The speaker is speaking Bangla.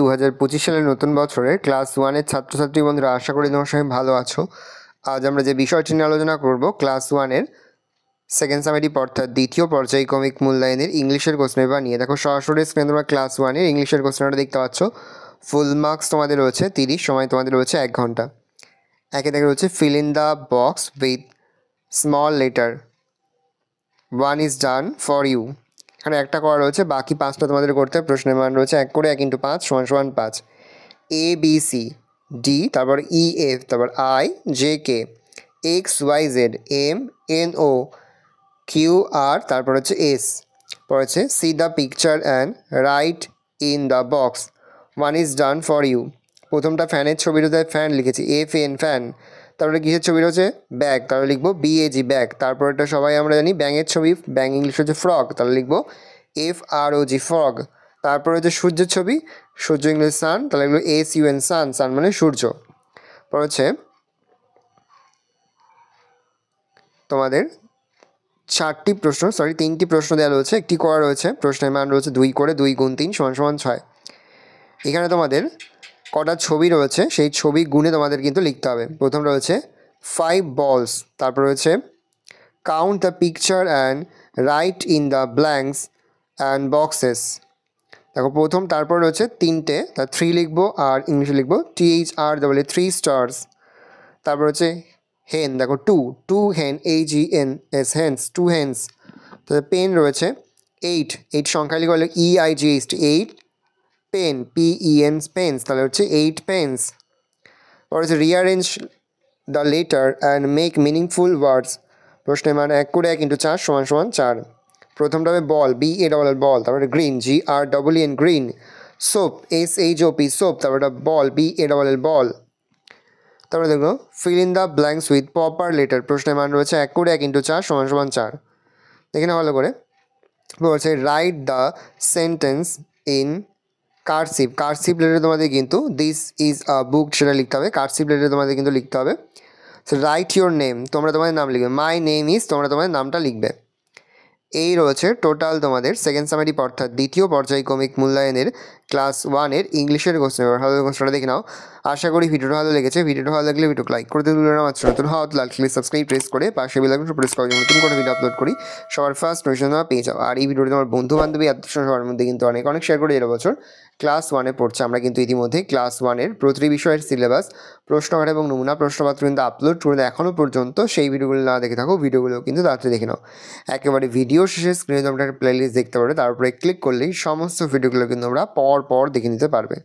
2025 সালের নতুন বছরের ক্লাস 1 এর ছাত্রছাত্রী বন্ধুরা, আশা করি তোমার সবাই ভালো আছো। আজ আমরা যে বিষয়টি নিয়ে আলোচনা করব, ক্লাস 1 এর সেকেন্ড সামেটিভ অর্থাৎ দ্বিতীয় পর্যায়ক্রমিক মূল্যায়নের ইংলিশের কোশ্চেন পেপার নিয়ে। দেখো সরাসরি স্ক্রিনে তোমরা ক্লাস 1 এর ইংলিশের কোশ্চেনটা দেখতে পাচ্ছ। ফুল মার্কস তোমাদের রয়েছে 30, সময় তোমাদের রয়েছে 1 ঘন্টা। একে দেখে রয়েছে fill in the box with small letter, 1 is done for you. এখানে একটা করা রয়েছে, বাকি 5টা তোমাদের করতে হবে। প্রশ্নের মান রয়েছে 1 করে 1 × 5 = 5। এ বি সি ডি, তারপর ই এফ, তারপর I J K, X Y Z, M N O Q R, তারপর হচ্ছে এস। পর হচ্ছে see the picture and write in the box, 1 is done for you. প্রথমটা ফ্যানের ছবির হচ্ছে ফ্যান লিখেছি, এফ এন ফ্যান। তারপরে কিসের ছবির হচ্ছে ব্যাগ, তাহলে লিখবো বিএজি ব্যাগ। তারপর এটা সবাই আমরা জানি ব্যাঙের ছবি, ব্যাঙ ইংলিশ হচ্ছে ফ্রগ, তাহলে লিখবো FROG ফ্রগ। তারপর হচ্ছে সূর্যের ছবি, সূর্য ইংলিশ সান, তাহলে লিখবো SUN সান, সান মানে সূর্য। পর হচ্ছে তোমাদের 3টি প্রশ্ন দেওয়া রয়েছে, একটি করা রয়েছে। প্রশ্নের মান রয়েছে 2 করে 2 × 3 = 6। এখানে তোমাদের কটা ছবি রয়েছে, সেই ছবি গুণে তোমাদের কিন্তু লিখতে হবে। প্রথম রয়েছে 5 balls, তারপর রয়েছে count the picture and write in the blanks and boxes. দেখো প্রথম, তারপর রয়েছে 3টে, তার 3 লিখবো আর ইংলিশে লিখবো THR 3 stars। তারপর হচ্ছে হেন, দেখো 2 হেন, HENS হেন্স, 2 হেন্স। তারপরে পেন রয়েছে 8 সংখ্যা লিখবো EIGHT 8 পেন, PEN পেন্স, তাহলে হচ্ছে 8 পেন্স। পর হচ্ছে rearrange the letter and make meaningful ওয়ার্ডস। প্রশ্নের মান 1 করে 1 × 4 = 4। প্রথমটা হবে বল, BALL বল, তারপরে green, GREEN green. Soap, SHOP soap, তারপরে বল, BALL বল। তারপরে দেখো feel in the blanks with proper letter. প্রশ্নের মান রয়েছে 1 করে 1 × 4 = 4। দেখে না ভালো করে। বলছে write the sentence in cursive লেটারে তোমাদের কিন্তু দিস ইজ আ বুক সেটা লিখতে হবে, কার্সিভ লেটারে তোমাদের কিন্তু লিখতে হবে। সো রাইট ইউর নেম, তোমরা তোমাদের নাম লিখবে। মাই নেম ইজ, তোমরা তোমাদের নামটা লিখবে। এই রয়েছে টোটাল তোমাদের সেকেন্ড সামেটিভ অর্থাৎ দ্বিতীয় পর্যায়ক্রমিক মূল্যায়নের ক্লাস 1 এর ইংলিশের কোশ্চেন পেপার। ভালো কোশ্চেনটা দেখে নাও। আশা করি ভিডিওটা ভালো লেগেছে। ভিডিওটা ভালো লাগলে ভিডিওকে লাইক করে দিলে না, মাত্র নতুন হওয়া লাল ক্লিক সাবস্ক্রাইব প্রেস করে পাশে বেল আইকনটা প্রেস করে নতুন করে ভিডিও আপলোড করি সবার ফার্স্ট নোটিফিকেশন তোমরা পেয়ে যাও। আর এই ভিডিওটি তোমার বন্ধু বান্ধবী আত্মীয় সবার মধ্যে কিন্তু অনেক শেয়ার করে। এর বছর ক্লাস 1 এ পড়ছে, আমরা কিন্তু ইতিমধ্যে ক্লাস 1 এর প্রতিটি বিষয়ের সিলেবাস, প্রশ্নকার এবং নমুনা প্রশ্নপত্র কিন্তু আপলোড করে এখনও পর্যন্ত। সেই ভিডিওগুলো না দেখে থাকো, ভিডিওগুলো কিন্তু তাড়াতাড়ি দেখে নাও। একেবারে ভিডিও শেষে স্ক্রিনে তোমরা একটা প্লেলিস্ট দেখতে পারবে, তারপরে ক্লিক করলেই সমস্ত ভিডিওগুলো কিন্তু তোমরা পর দেখে নিতে পারবে।